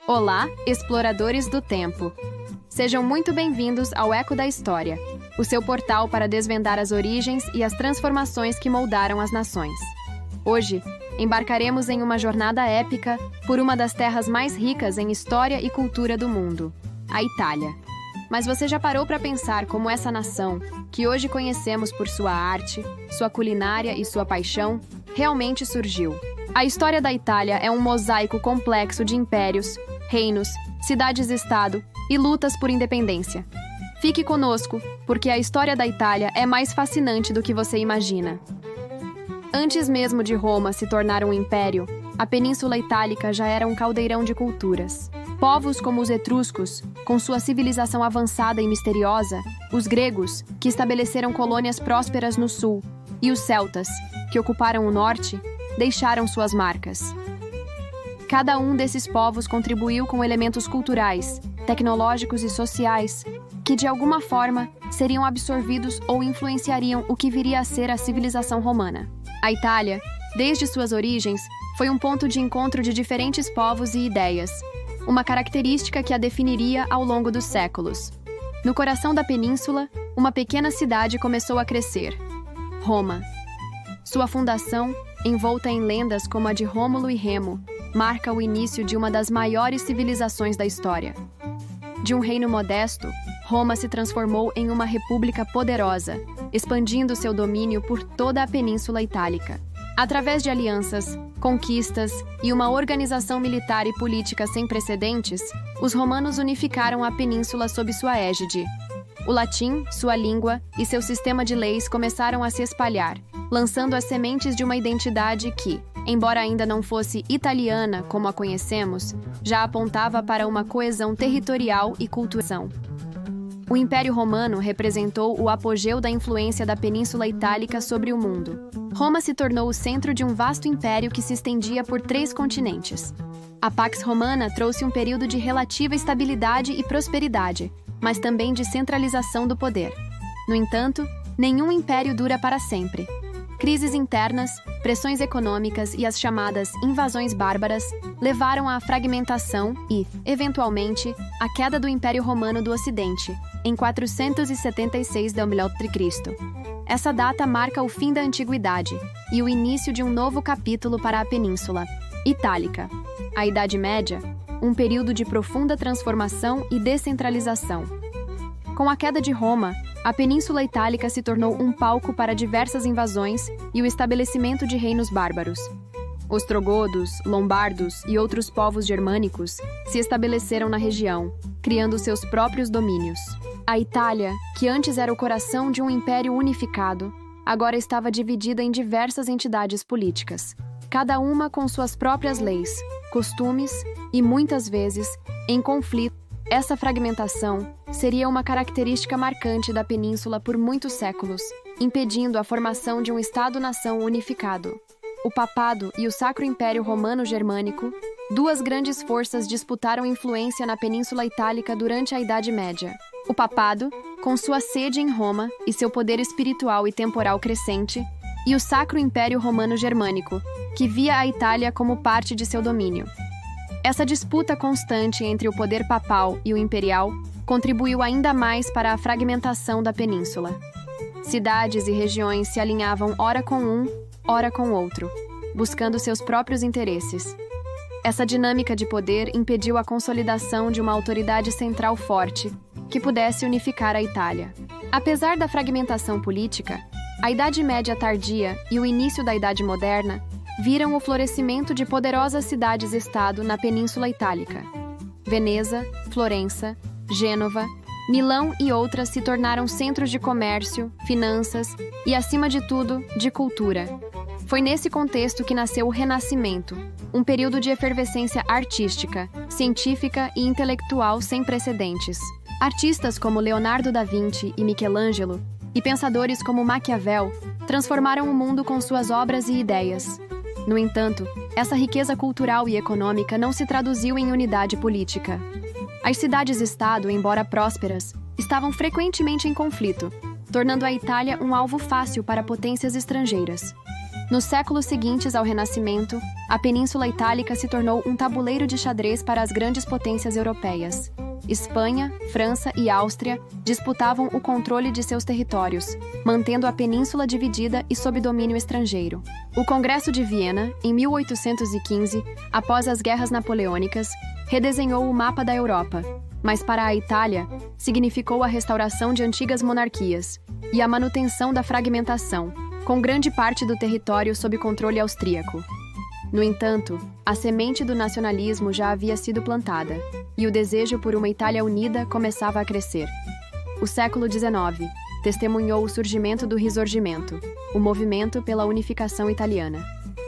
Olá, exploradores do tempo! Sejam muito bem-vindos ao Eco da História, o seu portal para desvendar as origens e as transformações que moldaram as nações. Hoje, embarcaremos em uma jornada épica por uma das terras mais ricas em história e cultura do mundo, a Itália. Mas você já parou para pensar como essa nação, que hoje conhecemos por sua arte, sua culinária e sua paixão, realmente surgiu? A história da Itália é um mosaico complexo de impérios, reinos, cidades-estado e lutas por independência. Fique conosco, porque a história da Itália é mais fascinante do que você imagina. Antes mesmo de Roma se tornar um império, a Península Itálica já era um caldeirão de culturas. Povos como os etruscos, com sua civilização avançada e misteriosa, os gregos, que estabeleceram colônias prósperas no sul, e os celtas, que ocuparam o norte, deixaram suas marcas. Cada um desses povos contribuiu com elementos culturais, tecnológicos e sociais, que de alguma forma seriam absorvidos ou influenciariam o que viria a ser a civilização romana. A Itália, desde suas origens, foi um ponto de encontro de diferentes povos e ideias, uma característica que a definiria ao longo dos séculos. No coração da península, uma pequena cidade começou a crescer: Roma. Sua fundação, envolta em lendas como a de Rômulo e Remo, marca o início de uma das maiores civilizações da história. De um reino modesto, Roma se transformou em uma república poderosa, expandindo seu domínio por toda a Península Itálica. Através de alianças, conquistas e uma organização militar e política sem precedentes, os romanos unificaram a península sob sua égide. O latim, sua língua e seu sistema de leis começaram a se espalhar, lançando as sementes de uma identidade que, embora ainda não fosse italiana como a conhecemos, já apontava para uma coesão territorial e cultural. O Império Romano representou o apogeu da influência da Península Itálica sobre o mundo. Roma se tornou o centro de um vasto império que se estendia por 3 continentes. A Pax Romana trouxe um período de relativa estabilidade e prosperidade, mas também de centralização do poder. No entanto, nenhum império dura para sempre. Crises internas, pressões econômicas e as chamadas invasões bárbaras levaram à fragmentação e, eventualmente, à queda do Império Romano do Ocidente, em 476 d.C. Essa data marca o fim da Antiguidade e o início de um novo capítulo para a Península Itálica. A Idade Média, um período de profunda transformação e descentralização. Com a queda de Roma, a Península Itálica se tornou um palco para diversas invasões e o estabelecimento de reinos bárbaros. Ostrogodos, lombardos e outros povos germânicos se estabeleceram na região, criando seus próprios domínios. A Itália, que antes era o coração de um império unificado, agora estava dividida em diversas entidades políticas, cada uma com suas próprias leis, costumes e, muitas vezes, em conflito. Essa fragmentação seria uma característica marcante da península por muitos séculos, impedindo a formação de um Estado-nação unificado. O Papado e o Sacro Império Romano-Germânico, 2 grandes forças disputaram influência na Península Itálica durante a Idade Média. O Papado, com sua sede em Roma e seu poder espiritual e temporal crescente, e o Sacro Império Romano-Germânico, que via a Itália como parte de seu domínio. Essa disputa constante entre o poder papal e o imperial contribuiu ainda mais para a fragmentação da península. Cidades e regiões se alinhavam ora com um, ora com outro, buscando seus próprios interesses. Essa dinâmica de poder impediu a consolidação de uma autoridade central forte, que pudesse unificar a Itália. Apesar da fragmentação política, a Idade Média tardia e o início da Idade Moderna viram o florescimento de poderosas cidades-estado na Península Itálica. Veneza, Florença, Gênova, Milão e outras se tornaram centros de comércio, finanças e, acima de tudo, de cultura. Foi nesse contexto que nasceu o Renascimento, um período de efervescência artística, científica e intelectual sem precedentes. Artistas como Leonardo da Vinci e Michelangelo, e pensadores como Maquiavel, transformaram o mundo com suas obras e ideias. No entanto, essa riqueza cultural e econômica não se traduziu em unidade política. As cidades-estado, embora prósperas, estavam frequentemente em conflito, tornando a Itália um alvo fácil para potências estrangeiras. Nos séculos seguintes ao Renascimento, a Península Itálica se tornou um tabuleiro de xadrez para as grandes potências europeias. Espanha, França e Áustria disputavam o controle de seus territórios, mantendo a península dividida e sob domínio estrangeiro. O Congresso de Viena, em 1815, após as guerras napoleônicas, redesenhou o mapa da Europa, mas para a Itália, significou a restauração de antigas monarquias e a manutenção da fragmentação, com grande parte do território sob controle austríaco. No entanto, a semente do nacionalismo já havia sido plantada, e o desejo por uma Itália unida começava a crescer. O século XIX testemunhou o surgimento do Risorgimento, o movimento pela unificação italiana.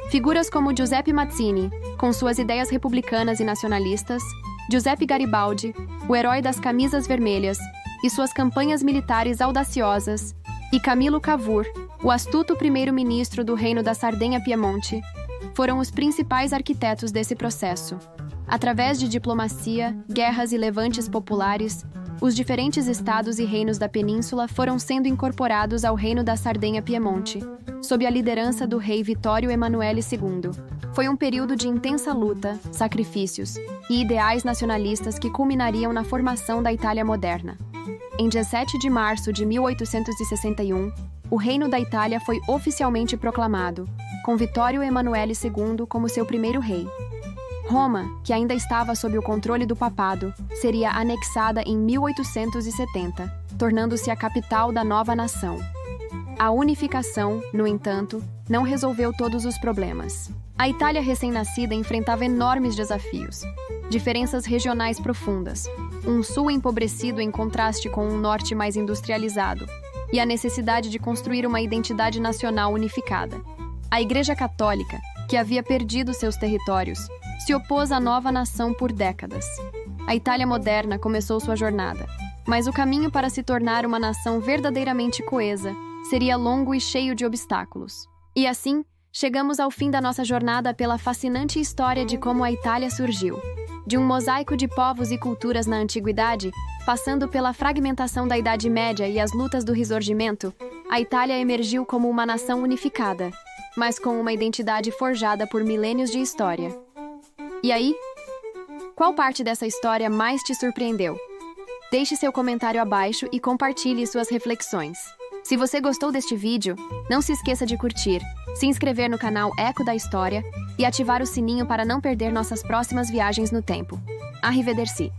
Figuras como Giuseppe Mazzini, com suas ideias republicanas e nacionalistas, Giuseppe Garibaldi, o herói das camisas vermelhas, e suas campanhas militares audaciosas, e Camillo Cavour, o astuto primeiro-ministro do Reino da Sardenha-Piemonte, foram os principais arquitetos desse processo. Através de diplomacia, guerras e levantes populares, os diferentes estados e reinos da península foram sendo incorporados ao Reino da Sardenha-Piemonte, sob a liderança do rei Vittorio Emanuele II. Foi um período de intensa luta, sacrifícios e ideais nacionalistas que culminariam na formação da Itália moderna. Em 17 de março de 1861, o Reino da Itália foi oficialmente proclamado, com Vittorio Emanuele II como seu primeiro rei. Roma, que ainda estava sob o controle do papado, seria anexada em 1870, tornando-se a capital da nova nação. A unificação, no entanto, não resolveu todos os problemas. A Itália recém-nascida enfrentava enormes desafios, diferenças regionais profundas, um sul empobrecido em contraste com um norte mais industrializado, e a necessidade de construir uma identidade nacional unificada. A Igreja Católica, que havia perdido seus territórios, se opôs à nova nação por décadas. A Itália moderna começou sua jornada, mas o caminho para se tornar uma nação verdadeiramente coesa seria longo e cheio de obstáculos. E assim, chegamos ao fim da nossa jornada pela fascinante história de como a Itália surgiu. De um mosaico de povos e culturas na antiguidade, passando pela fragmentação da Idade Média e as lutas do Risorgimento, a Itália emergiu como uma nação unificada, mas com uma identidade forjada por milênios de história. E aí? Qual parte dessa história mais te surpreendeu? Deixe seu comentário abaixo e compartilhe suas reflexões. Se você gostou deste vídeo, não se esqueça de curtir, se inscrever no canal Eco da História e ativar o sininho para não perder nossas próximas viagens no tempo. Arrivederci!